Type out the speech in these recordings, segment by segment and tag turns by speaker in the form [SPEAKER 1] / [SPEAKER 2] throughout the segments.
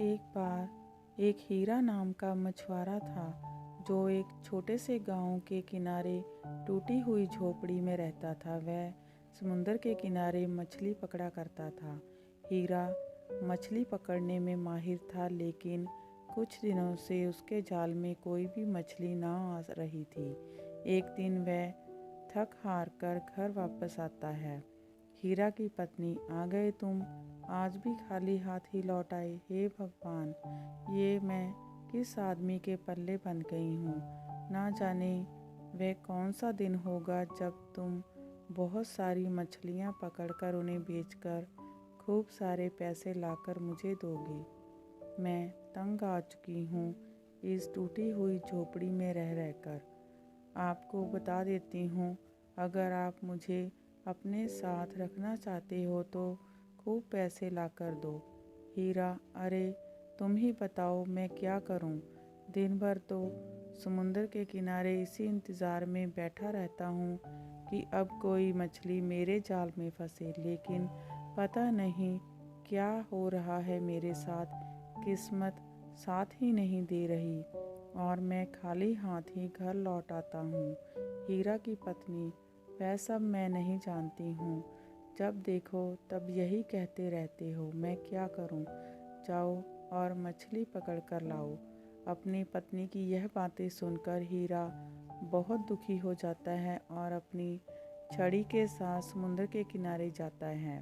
[SPEAKER 1] एक बार एक हीरा नाम का मछुआरा था जो एक छोटे से गांव के किनारे टूटी हुई झोपड़ी में रहता था। वह समुंदर के किनारे मछली पकड़ा करता था। हीरा मछली पकड़ने में माहिर था, लेकिन कुछ दिनों से उसके जाल में कोई भी मछली ना आ रही थी। एक दिन वह थक हार कर घर वापस आता है। हीरा की पत्नी, आ गए तुम? आज भी खाली हाथ ही लौट आए। हे भगवान, ये मैं किस आदमी के पल्ले बन गई हूँ। ना जाने वह कौन सा दिन होगा जब तुम बहुत सारी मछलियाँ पकड़कर उन्हें बेचकर खूब सारे पैसे लाकर मुझे दोगे। मैं तंग आ चुकी हूँ इस टूटी हुई झोपड़ी में रह रहकर। आपको बता देती हूँ, अगर आप मुझे अपने साथ रखना चाहते हो तो खूब पैसे ला कर दो। हीरा, अरे तुम ही बताओ मैं क्या करूं? दिन भर तो समुंदर के किनारे इसी इंतज़ार में बैठा रहता हूँ कि अब कोई मछली मेरे जाल में फंसे, लेकिन पता नहीं क्या हो रहा है मेरे साथ। किस्मत साथ ही नहीं दे रही और मैं खाली हाथ ही घर लौट आता हूँ। हीरा की पत्नी, वह सब मैं नहीं जानती हूँ। जब देखो तब यही कहते रहते हो, मैं क्या करूँ? जाओ और मछली पकड़ कर लाओ। अपनी पत्नी की यह बातें सुनकर हीरा बहुत दुखी हो जाता है और अपनी छड़ी के साथ समुद्र के किनारे जाता है।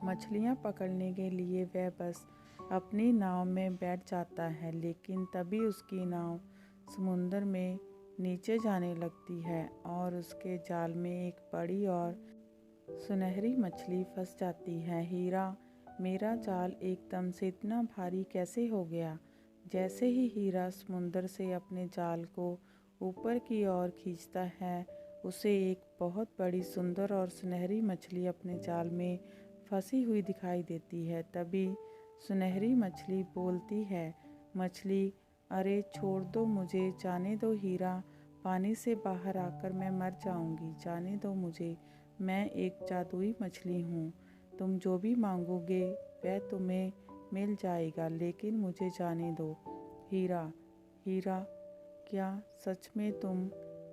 [SPEAKER 1] मछलियाँ पकड़ने के लिए वह बस अपनी नाव में बैठ जाता है, लेकिन तभी उसकी नाव समुद्र में नीचे जाने लगती है और उसके जाल में एक बड़ी और सुनहरी मछली फंस जाती है। हीरा, मेरा जाल एकदम से इतना भारी कैसे हो गया? जैसे ही हीरा समुद्र से अपने जाल को ऊपर की ओर खींचता है, उसे एक बहुत बड़ी सुंदर और सुनहरी मछली अपने जाल में फंसी हुई दिखाई देती है। तभी सुनहरी मछली बोलती है, मछली, अरे छोड़ दो मुझे, जाने दो हीरा, पानी से बाहर आकर मैं मर जाऊंगी, जाने दो मुझे, मैं एक जादुई मछली हूँ। तुम जो भी मांगोगे वह तुम्हें मिल जाएगा, लेकिन मुझे जाने दो। हीरा, हीरा, क्या सच में तुम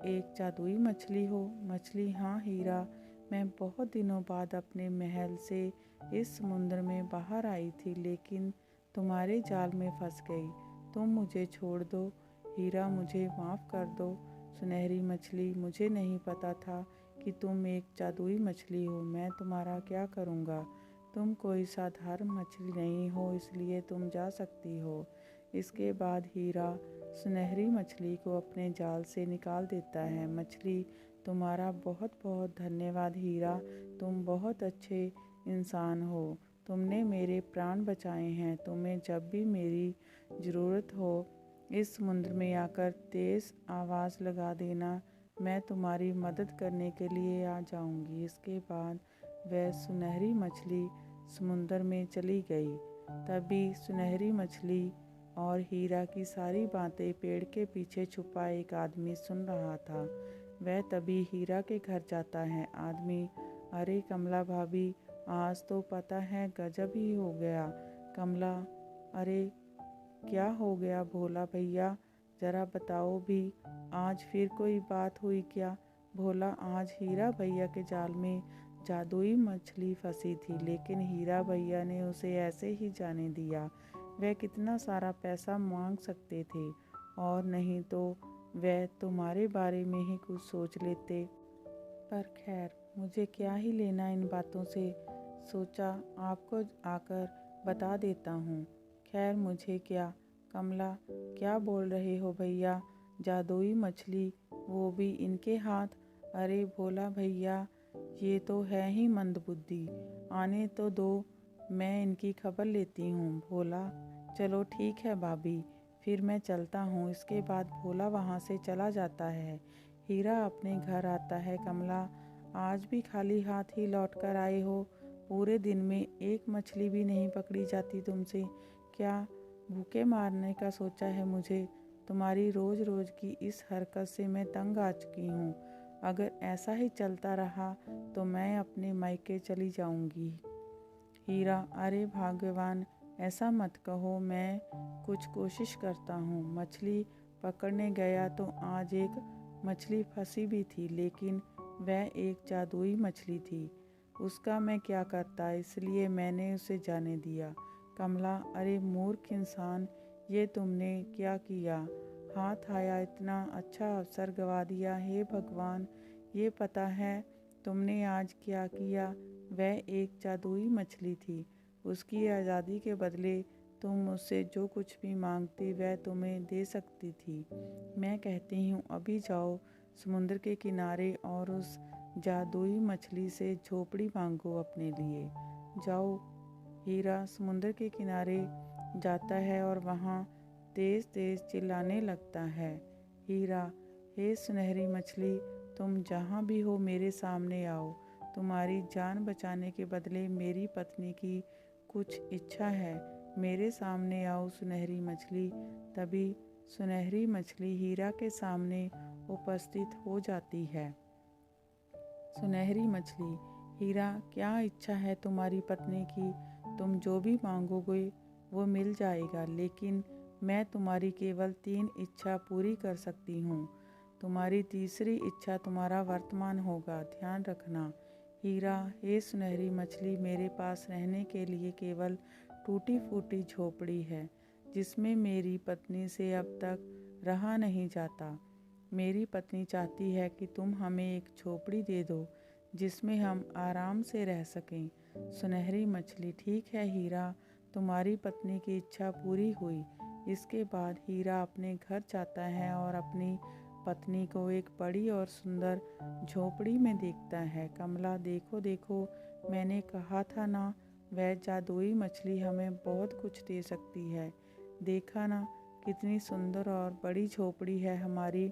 [SPEAKER 1] एक जादुई मछली हो? मछली, हाँ हीरा, मैं बहुत दिनों बाद अपने महल से इस समुद्र में बाहर आई थी, लेकिन तुम्हारे जाल में फंस गई। तुम मुझे छोड़ दो। हीरा, मुझे माफ़ कर दो। सुनहरी मछली, मुझे नहीं पता था कि तुम एक जादुई मछली हो। मैं तुम्हारा क्या करूँगा? तुम कोई साधारण मछली नहीं हो, इसलिए तुम जा सकती हो। इसके बाद हीरा सुनहरी मछली को अपने जाल से निकाल देता है। मछली, तुम्हारा बहुत बहुत धन्यवाद हीरा, तुम बहुत अच्छे इंसान हो। तुमने मेरे प्राण बचाए हैं। तुम्हें जब भी मेरी ज़रूरत हो इस समुद्र में आकर तेज़ आवाज़ लगा देना, मैं तुम्हारी मदद करने के लिए आ जाऊंगी। इसके बाद वह सुनहरी मछली समुद्र में चली गई। तभी सुनहरी मछली और हीरा की सारी बातें पेड़ के पीछे छुपा एक आदमी सुन रहा था। वह तभी हीरा के घर जाता है। आदमी, अरे कमला भाभी, आज तो पता है गजब ही हो गया। कमला, अरे क्या हो गया भोला भैया, ज़रा बताओ भी, आज फिर कोई बात हुई क्या? भोला, आज हीरा भैया के जाल में जादुई मछली फंसी थी, लेकिन हीरा भैया ने उसे ऐसे ही जाने दिया। वह कितना सारा पैसा मांग सकते थे, और नहीं तो वह तुम्हारे बारे में ही कुछ सोच लेते। पर खैर, मुझे क्या ही लेना इन बातों से, सोचा आपको आकर बता देता हूँ। खैर, मुझे क्या। कमला, क्या बोल रहे हो भैया? जादुई मछली, वो भी इनके हाथ? अरे भोला भैया, ये तो है ही मंदबुद्धि। आने तो दो, मैं इनकी खबर लेती हूँ। भोला, चलो ठीक है भाभी, फिर मैं चलता हूँ। इसके बाद भोला वहाँ से चला जाता है। हीरा अपने घर आता है। कमला, आज भी खाली हाथ ही लौट कर आए हो? पूरे दिन में एक मछली भी नहीं पकड़ी जाती तुमसे? क्या भूखे मारने का सोचा है मुझे? तुम्हारी रोज़ रोज़ की इस हरकत से मैं तंग आ चुकी हूँ। अगर ऐसा ही चलता रहा तो मैं अपने मायके चली जाऊँगी। हीरा, अरे भगवान, ऐसा मत कहो, मैं कुछ कोशिश करता हूँ। मछली पकड़ने गया तो आज एक मछली फंसी भी थी, लेकिन वह एक जादुई मछली थी। उसका मैं क्या करता, इसलिए मैंने उसे जाने दिया। कमला, अरे मूर्ख इंसान, ये तुमने क्या किया? हाथ आया इतना अच्छा अवसर गवा दिया। हे भगवान, ये पता है तुमने आज क्या किया? वह एक जादुई मछली थी। उसकी आज़ादी के बदले तुम मुझसे जो कुछ भी मांगती वह तुम्हें दे सकती थी। मैं कहती हूँ अभी जाओ समुद्र के किनारे और उस जादुई मछली से झोपड़ी मांगो अपने लिए। जाओ। हीरा समुद्र के किनारे जाता है और वहाँ तेज तेज चिल्लाने लगता है। हीरा, हे सुनहरी मछली, तुम जहाँ भी हो मेरे सामने आओ। तुम्हारी जान बचाने के बदले मेरी पत्नी की कुछ इच्छा है। मेरे सामने आओ सुनहरी मछली। तभी सुनहरी मछली हीरा के सामने उपस्थित हो जाती है। सुनहरी मछली, हीरा, क्या इच्छा है तुम्हारी पत्नी की? तुम जो भी मांगोगे वो मिल जाएगा, लेकिन मैं तुम्हारी केवल 3 इच्छा पूरी कर सकती हूँ। तुम्हारी तीसरी इच्छा तुम्हारा वर्तमान होगा, ध्यान रखना। हीरा, हे सुनहरी मछली, मेरे पास रहने के लिए केवल टूटी फूटी झोपड़ी है, जिसमें मेरी पत्नी से अब तक रहा नहीं जाता। मेरी पत्नी चाहती है कि तुम हमें एक झोपड़ी दे दो जिसमें हम आराम से रह सकें। सुनहरी मछली, ठीक है हीरा, तुम्हारी पत्नी की इच्छा पूरी हुई। इसके बाद हीरा अपने घर जाता है और अपनी पत्नी को एक बड़ी और सुंदर झोपड़ी में देखता है। कमला, देखो देखो, मैंने कहा था ना, वह जादुई मछली हमें बहुत कुछ दे सकती है। देखा ना कितनी सुंदर और बड़ी झोपड़ी है हमारी।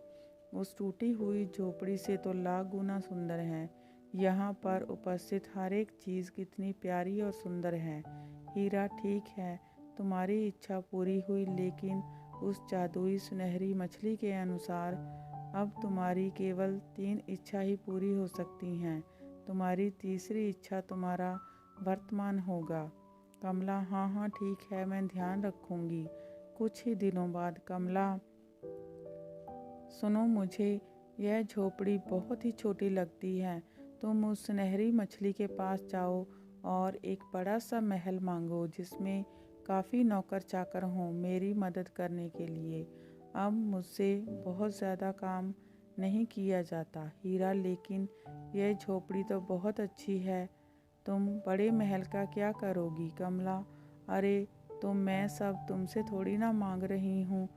[SPEAKER 1] उस टूटी हुई झोपड़ी से तो लाख गुना सुंदर है। यहाँ पर उपस्थित हर एक चीज़ कितनी प्यारी और सुंदर है। हीरा, ठीक है, तुम्हारी इच्छा पूरी हुई, लेकिन उस जादुई सुनहरी मछली के अनुसार अब तुम्हारी केवल 3 इच्छा ही पूरी हो सकती हैं। तुम्हारी तीसरी इच्छा तुम्हारा वर्तमान होगा। कमला, हाँ हाँ ठीक है, मैं ध्यान रखूंगी। कुछ ही दिनों बाद कमला, सुनो, मुझे यह झोपड़ी बहुत ही छोटी लगती है। तुम उस सुनहरी मछली के पास जाओ और एक बड़ा सा महल मांगो जिसमें काफ़ी नौकर चाकर हों मेरी मदद करने के लिए। अब मुझसे बहुत ज़्यादा काम नहीं किया जाता। हीरा, लेकिन यह झोपड़ी तो बहुत अच्छी है, तुम बड़े महल का क्या करोगी? कमला, अरे तो मैं सब तुमसे थोड़ी ना मांग रही हूँ,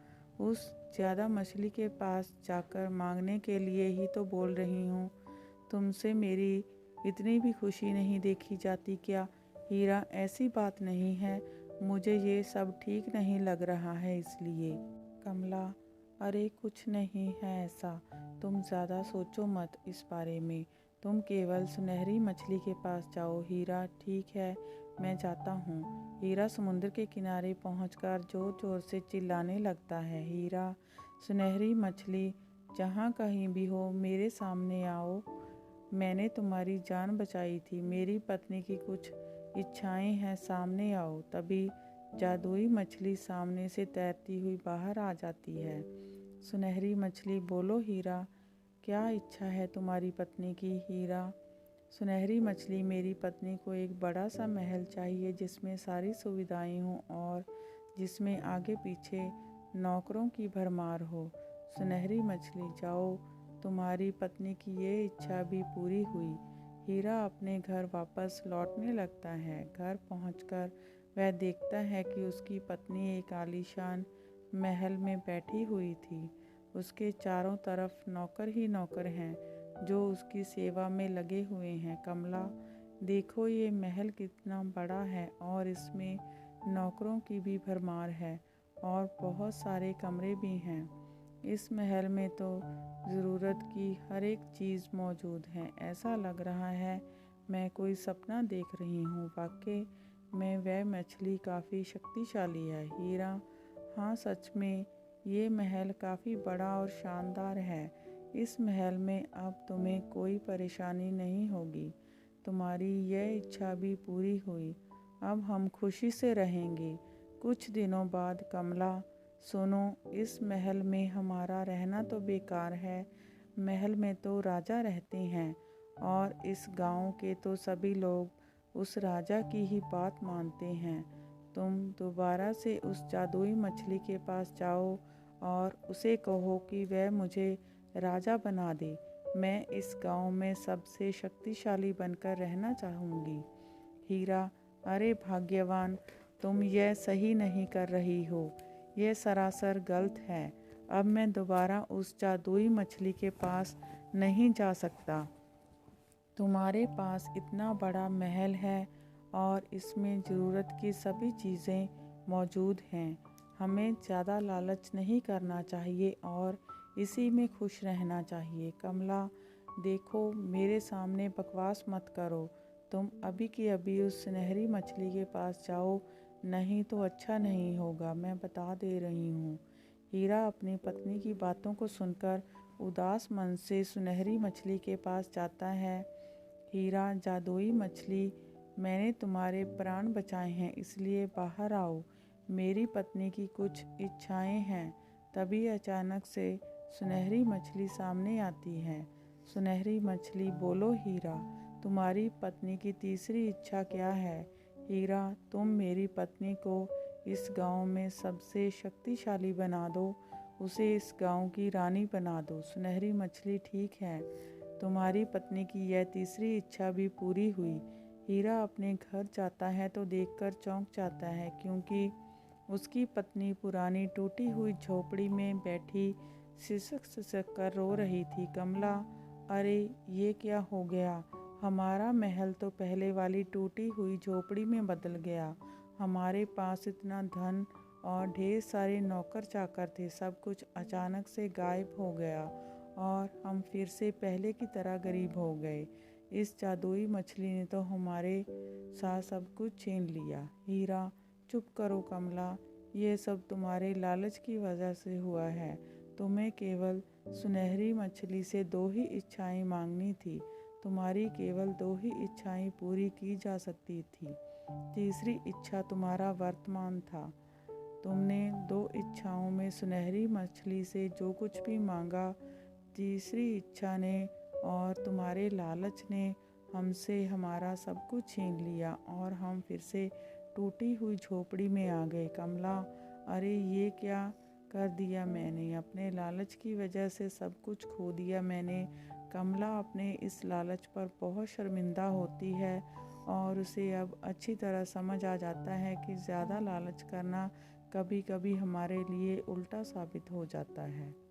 [SPEAKER 1] उस ज़्यादा मछली के पास जाकर मांगने के लिए ही तो बोल रही हूँ। तुमसे मेरी इतनी भी खुशी नहीं देखी जाती क्या? हीरा, ऐसी बात नहीं है, मुझे ये सब ठीक नहीं लग रहा है इसलिए। कमला, अरे कुछ नहीं है ऐसा, तुम ज़्यादा सोचो मत इस बारे में, तुम केवल सुनहरी मछली के पास जाओ। हीरा, ठीक है, मैं जाता हूँ। हीरा समुद्र के किनारे पहुंचकर जोर जोर से चिल्लाने लगता है। हीरा, सुनहरी मछली, जहाँ कहीं भी हो मेरे सामने आओ। मैंने तुम्हारी जान बचाई थी, मेरी पत्नी की कुछ इच्छाएं हैं, सामने आओ। तभी जादुई मछली सामने से तैरती हुई बाहर आ जाती है। सुनहरी मछली, बोलो हीरा, क्या इच्छा है तुम्हारी पत्नी की? हीरा, सुनहरी मछली, मेरी पत्नी को एक बड़ा सा महल चाहिए जिसमें सारी सुविधाएं हों और जिसमें आगे पीछे नौकरों की भरमार हो। सुनहरी मछली, जाओ, तुम्हारी पत्नी की ये इच्छा भी पूरी हुई। हीरा अपने घर वापस लौटने लगता है। घर पहुंचकर वह देखता है कि उसकी पत्नी एक आलीशान महल में बैठी हुई थी। उसके चारों तरफ नौकर ही नौकर हैं जो उसकी सेवा में लगे हुए हैं। कमला, देखो ये महल कितना बड़ा है और इसमें नौकरों की भी भरमार है और बहुत सारे कमरे भी हैं। इस महल में तो ज़रूरत की हर एक चीज़ मौजूद है। ऐसा लग रहा है मैं कोई सपना देख रही हूँ। वाकई में वह मछली काफ़ी शक्तिशाली है। हीरा, हाँ सच में ये महल काफ़ी बड़ा और शानदार है। इस महल में अब तुम्हें कोई परेशानी नहीं होगी। तुम्हारी यह इच्छा भी पूरी हुई अब हम खुशी से रहेंगे। कुछ दिनों बाद कमला, सुनो, इस महल में हमारा रहना तो बेकार है। महल में तो राजा रहते हैं और इस गांव के तो सभी लोग उस राजा की ही बात मानते हैं। तुम दोबारा से उस जादुई मछली के पास जाओ और उसे कहो कि वह मुझे राजा बना दे। मैं इस गांव में सबसे शक्तिशाली बनकर रहना चाहूँगी। हीरा, अरे भाग्यवान, तुम यह सही नहीं कर रही हो। यह सरासर गलत है। अब मैं दोबारा उस जादुई मछली के पास नहीं जा सकता। तुम्हारे पास इतना बड़ा महल है और इसमें ज़रूरत की सभी चीज़ें मौजूद हैं। हमें ज़्यादा लालच नहीं करना चाहिए और इसी में खुश रहना चाहिए। कमला, देखो, मेरे सामने बकवास मत करो। तुम अभी की अभी उस सुनहरी मछली के पास जाओ, नहीं तो अच्छा नहीं होगा, मैं बता दे रही हूँ। हीरा अपनी पत्नी की बातों को सुनकर उदास मन से सुनहरी मछली के पास जाता है। हीरा, जादुई मछली, मैंने तुम्हारे प्राण बचाए हैं, इसलिए बाहर आओ। मेरी पत्नी की कुछ इच्छाएं हैं। तभी अचानक से सुनहरी मछली सामने आती है। सुनहरी मछली, बोलो हीरा, तुम्हारी पत्नी की तीसरी इच्छा क्या है? हीरा, तुम मेरी पत्नी को इस गांव में सबसे शक्तिशाली बना दो, उसे इस गांव की रानी बना दो। सुनहरी मछली, ठीक है, तुम्हारी पत्नी की यह तीसरी इच्छा भी पूरी हुई। हीरा अपने घर जाता है तो देखकर चौंक जाता है, क्योंकि उसकी पत्नी पुरानी टूटी हुई झोपड़ी में बैठी सिसक सिसक कर रो रही थी। कमला, अरे ये क्या हो गया? हमारा महल तो पहले वाली टूटी हुई झोपड़ी में बदल गया। हमारे पास इतना धन और ढेर सारे नौकर चाकर थे, सब कुछ अचानक से गायब हो गया और हम फिर से पहले की तरह गरीब हो गए। इस जादुई मछली ने तो हमारे साथ सब कुछ छीन लिया। हीरा, चुप करो कमला, ये सब तुम्हारे लालच की वजह से हुआ है। तुम्हें केवल सुनहरी मछली से 2 ही इच्छाएं मांगनी थी। तुम्हारी केवल 2 ही इच्छाएं पूरी की जा सकती थी। तीसरी इच्छा तुम्हारा वर्तमान था। तुमने 2 इच्छाओं में सुनहरी मछली से जो कुछ भी मांगा, तीसरी इच्छा ने और तुम्हारे लालच ने हमसे हमारा सब कुछ छीन लिया और हम फिर से टूटी हुई झोपड़ी में आ गए। कमला, अरे ये क्या कर दिया मैंने? अपने लालच की वजह से सब कुछ खो दिया मैंने। कमला अपने इस लालच पर बहुत शर्मिंदा होती है और उसे अब अच्छी तरह समझ आ जाता है कि ज़्यादा लालच करना कभी कभी हमारे लिए उल्टा साबित हो जाता है।